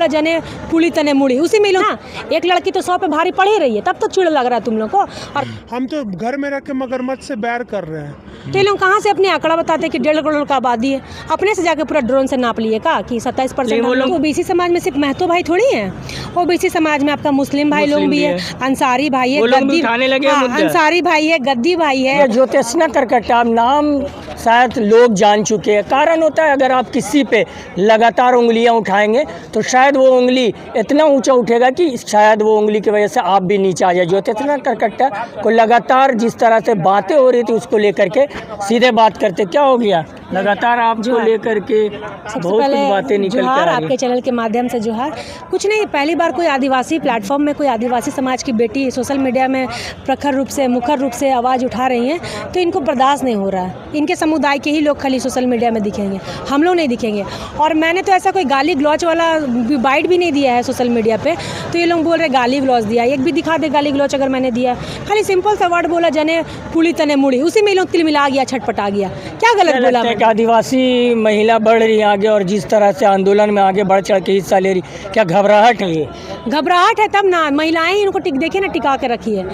बोला जाने पुली तने मुड़ी, उसी में ना एक लड़की तो 100 पे भारी पड़ ही रही है, तब तो चिड़ लग रहा है तुम लोग को। और हम तो घर में रख के मगरमच्छ से बैर कर रहे हैं। तो ये लोग कहाँ से अपने आंकड़ा बताते कि 1.5 करोड़ का आबादी है, अपने से जाके पूरा ड्रोन से नाप लिए का कि 27%। ओबीसी समाज में सिर्फ महतो भाई थोड़ी है, ओबीसी समाज में आपका मुस्लिम भाई लोग भी है, अंसारी भाई है, गद्दी अंसारी भाई है, गद्दी भाई है। ज्योतिषना करकट्टा नाम शायद लोग जान चुके हैं। कारण होता है अगर आप किसी पे लगातार उंगलियां उठाएंगे तो शायद वो उंगली इतना ऊंचा उठेगा कि शायद वो उंगली की वजह से आप भी नीचे आ जाए। ज्योतिषना करकट्टा को लगातार जिस तरह से बातें हो रही थी उसको लेकर के सीधे बात करते, क्या हो गया लगातार आपको लेकर के बहुत कुछ बातें निकल कर आ रही। आपके चैनल के माध्यम से जोहार। कुछ नहीं, पहली बार कोई आदिवासी प्लेटफॉर्म में कोई आदिवासी समाज की बेटी सोशल मीडिया में प्रखर रूप से मुखर रूप से आवाज़ उठा रही हैं, तो इनको बर्दाश्त नहीं हो रहा है। इनके समुदाय के ही लोग खाली सोशल मीडिया में दिखेंगे, हम लोग नहीं दिखेंगे। और मैंने तो ऐसा कोई गाली ग्लौच वाला बाइट भी नहीं दिया है सोशल मीडिया पे, तो ये लोग बोल रहे गाली ग्लौच दिया। एक भी दिखा दे गाली ग्लौच अगर मैंने दिया, खाली सिंपल सा वर्ड बोला जाने पुली तने मुड़ी, उसी में लोग तिलमिला गया, छटपटा गया। क्या गलत बोला? आदिवासी महिला बढ़ रही है आगे और जिस तरह से आंदोलन में आगे बढ़ चढ़ के हिस्सा ले रही, क्या घबराहट है? ये घबराहट है तब ना, महिलाएं ही इनको देखे ना टिका के रखी है।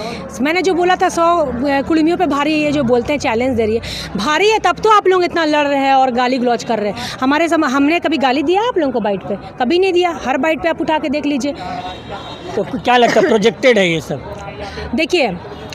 मैंने जो बोला था 100 कुड़मियों पे भारी है, ये जो बोलते हैं चैलेंज दे रही है, भारी है तब तो आप लोग इतना लड़ रहे हैं और गाली गलौज कर रहे हैं। हमने कभी गाली दिया आप लोगों को बाइट पे? कभी नहीं दिया। हर बाइट पे आप उठा के देख लीजिए। तो क्या लगता है प्रोजेक्टेड है ये सब? देखिए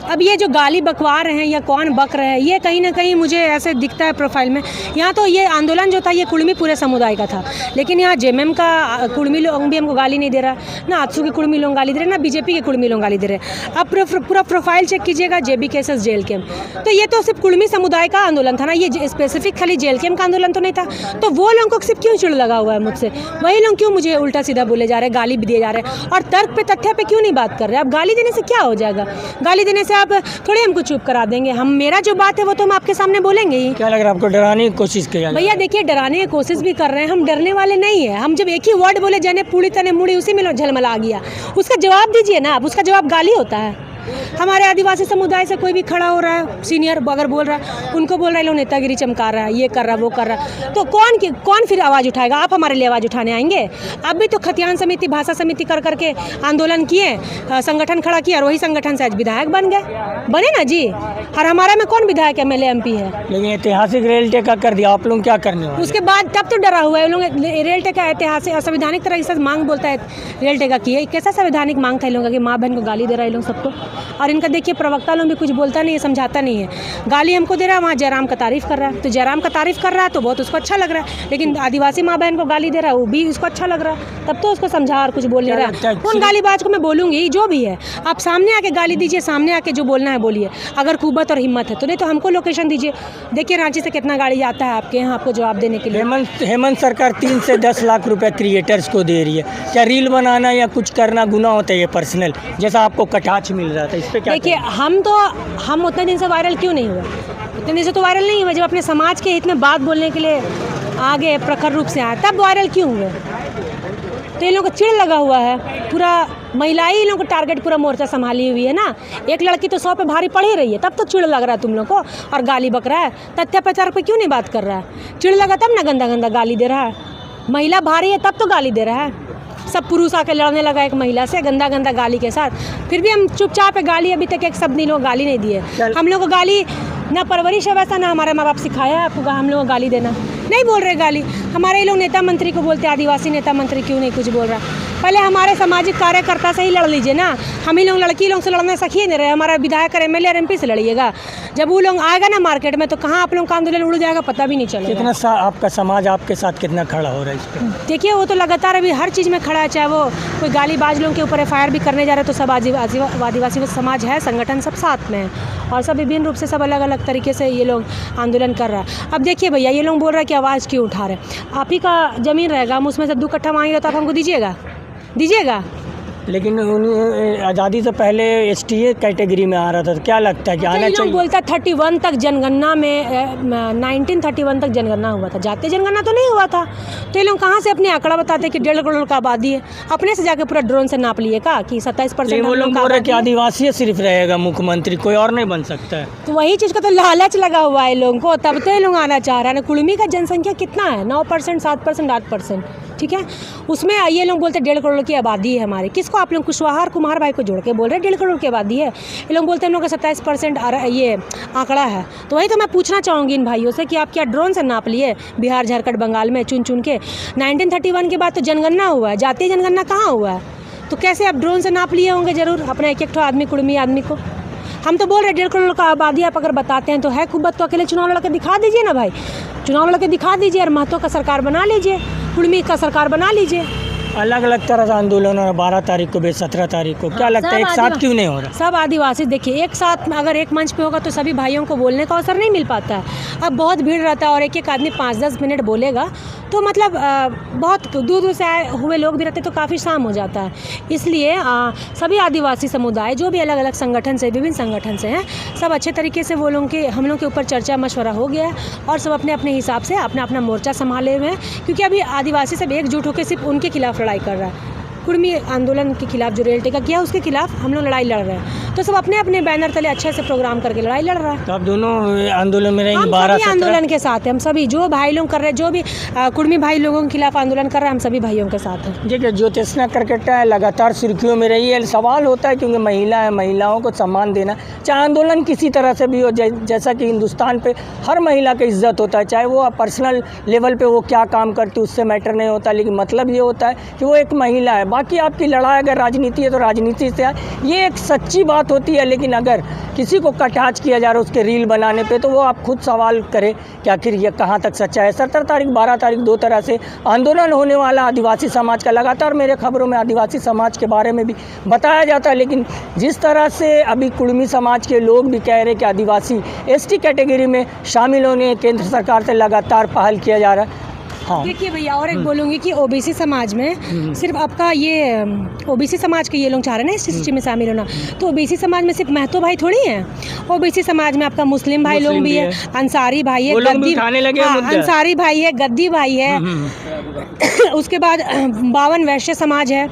अब ये जो गाली बकवा रहे हैं या कौन बक रहे हैं, ये कहीं ना कहीं मुझे ऐसे दिखता है प्रोफाइल में। यहाँ तो ये आंदोलन जो था ये कुड़मी पूरे समुदाय का था, लेकिन यहाँ जेएमएम का कुड़मी लोग भी हमको गाली नहीं दे रहा, ना आजसू के कुड़मी लोग गाली दे रहे, ना बीजेपी के कुड़मी लोग गाली दे रहे। अब पूरा प्रोफाइल चेक कीजिएगा, जेबी केसेस जेल कैम्प, तो ये तो सिर्फ कुड़मी समुदाय का आंदोलन था ना, ये स्पेसिफिक खाली जेल कैम्प का आंदोलन तो नहीं था। तो वो लोगों को सिर्फ क्यों चिड़ लगा हुआ है मुझसे? वही लोग क्यों मुझे उल्टा सीधा बोले जा रहे हैं, गाली भी दिए जा रहे हैं, और तर्क पे तथ्य पे क्यों नहीं बात कर रहे? अब गाली देने से क्या हो जाएगा? गाली देने से आप थोड़े हमको चुप करा देंगे? हम मेरा जो बात है वो तो हम आपके सामने बोलेंगे ही। क्या लग रहा है आपको? डराने की कोशिश की? भैया देखिए, डराने की कोशिश भी कर रहे हैं, हम डरने वाले नहीं है। हम जब एक ही वर्ड बोले जाने पूरी तने मुड़ी, उसी में झलमला गया। उसका जवाब दीजिए ना, आप उसका जवाब गाली होता है। हमारे आदिवासी समुदाय से कोई भी खड़ा हो रहा है, सीनियर अगर बोल रहा है, उनको बोल रहा है लोग नेतागिरी चमका रहा है, ये कर रहा है, वो कर रहा है, तो कौन फिर आवाज़ उठाएगा? आप हमारे लिए आवाज़ उठाने आएंगे? अब भी तो खतियान समिति, भाषा समिति कर करके आंदोलन किए, संगठन खड़ा किया, और वही संगठन से आज विधायक बन बने ना जी। और हमारा में कौन विधायक MLA MP है? लेकिन ऐतिहासिक रेल टेका कर दिया, आप लोग क्या करने वाले? उसके बाद तब तो डरा हुआ है लोग। रेल टेका ऐतिहासिक असंवैधानिक तरह से मांग बोलता है, रेल टेका की है। कैसा संवैधानिक मांग था इन लोगों की? माँ बहन को गाली दे रहा है लोग सबको। और इनका देखिए प्रवक्ता लोग भी कुछ बोलता नहीं है, समझाता नहीं है, गाली हमको दे रहा है। वहाँ जयराम का तारीफ कर रहा है, तो जयराम का तारीफ कर रहा है तो बहुत उसको अच्छा लग रहा है, लेकिन आदिवासी माँ बहन को गाली दे रहा है वो भी उसको अच्छा लग रहा है, तब तो उसको समझा और कुछ बोल नहीं रहा। कौन गालीबाज को मैं बोलूँगी? जो भी है आप सामने आके गाली दीजिए, सामने आके जो बोलना है बोलिए, अगर कुव्वत और हिम्मत है तो। नहीं तो हमको लोकेशन दीजिए, देखिए रांची से कितना गाड़ी आता है आपके यहाँ, आपको जवाब देने के लिए। हेमंत सरकार 3 से 10 लाख रुपए क्रिएटर्स को दे रही है। क्या रील बनाना या कुछ करना गुनाह होता है? ये पर्सनल, जैसा आपको कटाक्ष मिल रहा था, इस पे क्या? देखिए हम उतने दिन से वायरल क्यों नहीं हुए? उतने दिन से तो वायरल नहीं हुए। जब अपने समाज के हित में बात बोलने के लिए आगे प्रखर रूप से आए, तब वायरल क्यों हुए? तो ये लोगों को चिड़ लगा हुआ है, पूरा महिलाएं ही लोगों को टारगेट पूरा मोर्चा संभाली हुई है ना। एक लड़की तो 100 पे भारी पड़ ही रही है, तब तो चिड़ लग रहा है तुम लोग को, और गाली बक रहा है। तथ्य प्रचार पे क्यों नहीं बात कर रहा है? चिड़ लगा तब ना गंदा गंदा गाली दे रहा है। महिला भारी है तब तो गाली दे रहा है। सब पुरुष आके लड़ने लगा एक महिला से गंदा गंदा गाली के साथ, फिर भी हम चुपचाप है। गाली अभी तक एक शब्द नहीं लोग गाली नहीं दिए। हम लोग को गाली ना परवरिश है वैसा, ना हमारे माँ बाप सिखाया है आपको हम लोग को गाली देना। नहीं बोल रहे गाली, हमारे लोग नेता मंत्री को बोलते, आदिवासी नेता मंत्री क्यों नहीं कुछ बोल रहा? पहले हमारे सामाजिक कार्यकर्ता से ही लड़ लीजिए ना। हम ही लोग लड़की लोग से लड़ने सखी नहीं रहे, हमारा विधायक और MLA और MP से लड़िएगा। जब वो लोग आएगा ना मार्केट में, तो कहाँ आप लोग का आंदोलन उड़ जाएगा पता भी नहीं चलेगा। कितना आपका समाज आपके साथ कितना खड़ा हो रहा है इस पर? देखिए वो तो लगातार अभी हर चीज़ में खड़ा है, चाहे वो कोई गालीबाज लोगों के ऊपर FIR भी करने जा रहे हैं, तो सब आदिवासी समाज है, संगठन सब साथ में है, और सब विभिन्न रूप से सब अलग अलग तरीके से ये लोग आंदोलन कर रहा है। अब देखिए भैया, ये लोग बोल रहे हैं कि आवाज़ क्यों उठा रहे? आप ही का ज़मीन रहेगा, हम उसमें से 2 कट्ठा मांगेंगे तो आप हमको दीजिएगा? लेकिन आज़ादी से पहले STA कैटेगरी में आ रहा था, तो क्या लगता है कि आना चाहिए? बोलता 31 तक जनगणना में 1931 तक जनगणना हुआ था, जातीय जनगणना तो नहीं हुआ था। तो ये लोग कहाँ से अपने आंकड़ा बताते कि 1.5 करोड़ का आबादी है? अपने से जाके पूरा ड्रोन से नाप लिए का कि 27%? वो लोग बोल रहे कि आदिवासी सिर्फ रहेगा मुख्यमंत्री, कोई और नहीं बन सकता है। तो वही चीज़ का तो लालच लगा हुआ है लोगों को, तब तो ये लोग आना चाह रहा है ना। कुड़मी का जनसंख्या कितना है? 9%, 7%, 8%। ठीक है, उसमें ये लोग बोलते हैं 1.5 करोड़ की आबादी है हमारी। किसको आप लोग कुशवाहा और कुमार भाई को जोड़ के बोल रहे हैं 1.5 करोड़ की आबादी है? ये लोग बोलते हैं हम लोग का 27% ये आंकड़ा है। तो वही तो मैं पूछना चाहूँगी इन भाइयों से कि आप क्या ड्रोन से नाप लिए बिहार, झारखंड, बंगाल में चुन चुन के? 1931 के बाद तो जनगणना हुआ है, जातीय जनगणना कहाँ हुआ है? तो कैसे आप ड्रोन से नाप लिए होंगे ज़रूर अपना एक एक आदमी, कुड़मी आदमी को? हम तो बोल रहे 1.5 करोड़ का आबादी आप अगर बताते हैं तो है खूब, तो अकेले चुनाव लड़ के दिखा दीजिए ना भाई, चुनाव लड़ के दिखा दीजिए और महतो का सरकार बना लीजिए, कुड़मी का सरकार बना लीजिए। अलग अलग तरह का आंदोलन है, 12 तारीख को भी, 17 तारीख को, क्या लगता है एक साथ क्यों नहीं हो रहा? सब आदिवासी देखिए एक साथ अगर एक मंच पे होगा तो सभी भाइयों को बोलने का अवसर नहीं मिल पाता है। अब बहुत भीड़ रहता है और एक एक आदमी 5-10 मिनट बोलेगा तो मतलब बहुत दूर दूर से आए हुए लोग भी रहते तो काफ़ी शाम हो जाता है। इसलिए सभी आदिवासी समुदाय जो भी अलग अलग संगठन से, विभिन्न संगठन से हैं, सब अच्छे तरीके से वो लोगों के, हम लोग के ऊपर चर्चा मशवरा हो गया है और सब अपने अपने हिसाब से अपना अपना मोर्चा संभाले हुए हैं, क्योंकि अभी आदिवासी सब एकजुट होकर सिर्फ उनके खिलाफ लड़ाई कर रहा है। कुड़मी आंदोलन के खिलाफ जो रेल टेका किया उसके खिलाफ हम लोग लड़ाई लड़ रहे हैं, तो सब अपने अपने बैनर तले अच्छे से प्रोग्राम करके लड़ाई लड़ रहा है। तो आप दोनों आंदोलन में रहेंगे? हम 12 सभी आंदोलन के साथ हैं, हम सभी जो भाई लोग कर रहे हैं, जो भी कुड़मी भाई लोगों के खिलाफ आंदोलन कर रहे हैं, हम सभी भाइयों के साथ हैं। देखिए ज्योतिष्ना करकट्टा है, लगातार सुर्खियों में रही है। सवाल होता है क्योंकि महिला है, महिलाओं को सम्मान देना, चाहे आंदोलन किसी तरह से भी हो, जैसा कि हिंदुस्तान पे हर महिला की इज्जत होता है, चाहे वो पर्सनल लेवल पे वो क्या काम करती है उससे मैटर नहीं होता, लेकिन मतलब ये होता है कि वो एक महिला है। बाकी आपकी लड़ाई अगर राजनीति है तो राजनीति से ये एक सच्ची बात होती है, लेकिन अगर किसी को कटाच किया जा रहा है उसके रील बनाने पे तो वो आप खुद सवाल करें कि आखिर ये कहाँ तक सच्चा है। 17 तारीख 12 तारीख 2 तरह से आंदोलन होने वाला आदिवासी समाज का। लगातार मेरे खबरों में आदिवासी समाज के बारे में भी बताया जाता है, लेकिन जिस तरह से अभी कुड़मी समाज के लोग भी कह रहे हैं कि आदिवासी ST कैटेगरी में शामिल होने केंद्र सरकार से लगातार पहल किया जा रहा है। हाँ देखिए भैया, और एक बोलूँगी कि OBC समाज में सिर्फ आपका ये OBC समाज के ये लोग चाह रहे हैं ना ST में शामिल होना, तो OBC समाज में सिर्फ महतो भाई थोड़ी हैं, OBC समाज में आपका मुस्लिम भाई लोग भी है, अंसारी भाई है, गद्दी, अंसारी भाई है, गद्दी भाई है, उसके बाद 52 वैश्य समाज है,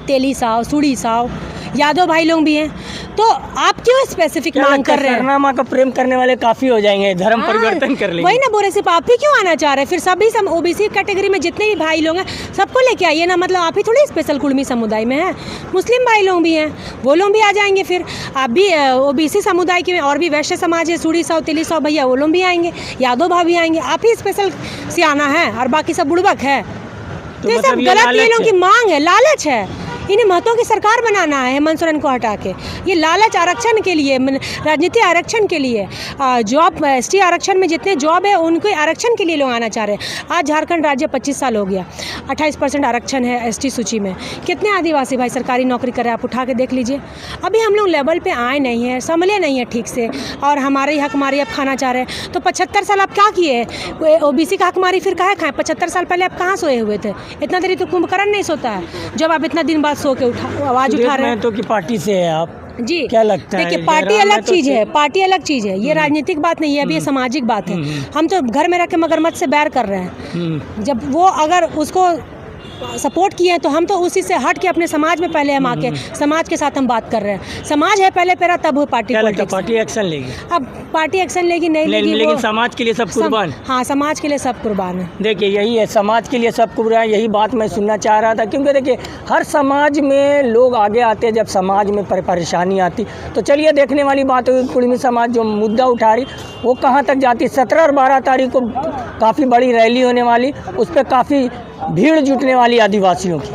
तेली साव, सूड़ी साव, यादव भाई लोग भी हैं। तो आप क्यों स्पेसिफिक मांग कर रहे हैं? सरनामा का प्रेम करने वाले काफ़ी हो जाएंगे, धर्म परिवर्तन कर लेंगे। वही ना बोल रहे, सिर्फ आप ही क्यों आना चाह रहे हैं? फिर सभी OBC कैटेगरी में जितने भी भाई लोग हैं सबको लेके आइए ना, मतलब आप ही थोड़ी स्पेशल कुड़मी समुदाय में हैं, मुस्लिम भाई लोग भी हैं, वो लोग भी आ जाएंगे। फिर आप भी OBC समुदाय के और भी वैश्य समाज है, सूड़ी साव, तेली साव भैया, वो लोग भी आएंगे, यादव भाई भी आएंगे, आप ही स्पेशल से आना है और बाकी सब बुड़बक है। तो ये सब गलत ये लोगों की मांग है, लालच है। इन्हें महतों की सरकार बनाना है हेमंत सोरेन को हटा के, ये लालच आरक्षण के लिए, राजनीति आरक्षण के लिए, जॉब ST आरक्षण में जितने जॉब है उनके आरक्षण के लिए लोग आना चाह रहे हैं। आज झारखंड राज्य 25 साल हो गया, 28% आरक्षण है ST सूची में। कितने आदिवासी भाई सरकारी नौकरी कर रहे हैं, आप उठा के देख लीजिए। अभी हम लोग लेवल पे आए नहीं हैं, संभले नहीं है ठीक से, और हमारे हकमारी अब खाना चाह रहे हैं। तो 75 साल आप क्या किए? OBC का हकमारी फिर कहाँ खाएं? 75 साल पहले आप कहाँ सोए हुए थे? इतना देरी तो कुंभकर्ण नहीं सोता है जब आप इतना दिन बाद सो के आवाज उठा रहे हैं। तो की पार्टी से है आप जी, क्या लगता है? देखिए पार्टी अलग चीज है, पार्टी अलग चीज है, ये राजनीतिक बात नहीं है, अभी ये सामाजिक बात है। हम तो घर में रख के मगरमच्छ से बैर कर रहे हैं। जब वो अगर उसको सपोर्ट किए हैं तो हम तो उसी से हट के अपने समाज में पहले हम आके समाज के साथ हम बात कर रहे हैं। समाज है पहले पेरा, तब वो पार्टी पॉलिटिक्स। पार्टी एक्शन लेगी? अब पार्टी एक्शन लेगी नहीं लेगी, लेकिन समाज के लिए सब कुर्बान। हाँ, समाज के लिए सब कुर्बान है। देखिए यही है, समाज के लिए सब कुर्बान, यही बात मैं सुनना चाह रहा था, क्योंकि देखिए हर समाज में लोग आगे आते हैं जब समाज में परेशानी आती। तो चलिए देखने वाली बात होगी कुड़मी समाज जो मुद्दा उठा रही वो कहाँ तक जाती। 17 और 12 तारीख को काफ़ी बड़ी रैली होने वाली, उस पर काफ़ी भीड़ जुटने वाली आदिवासियों की।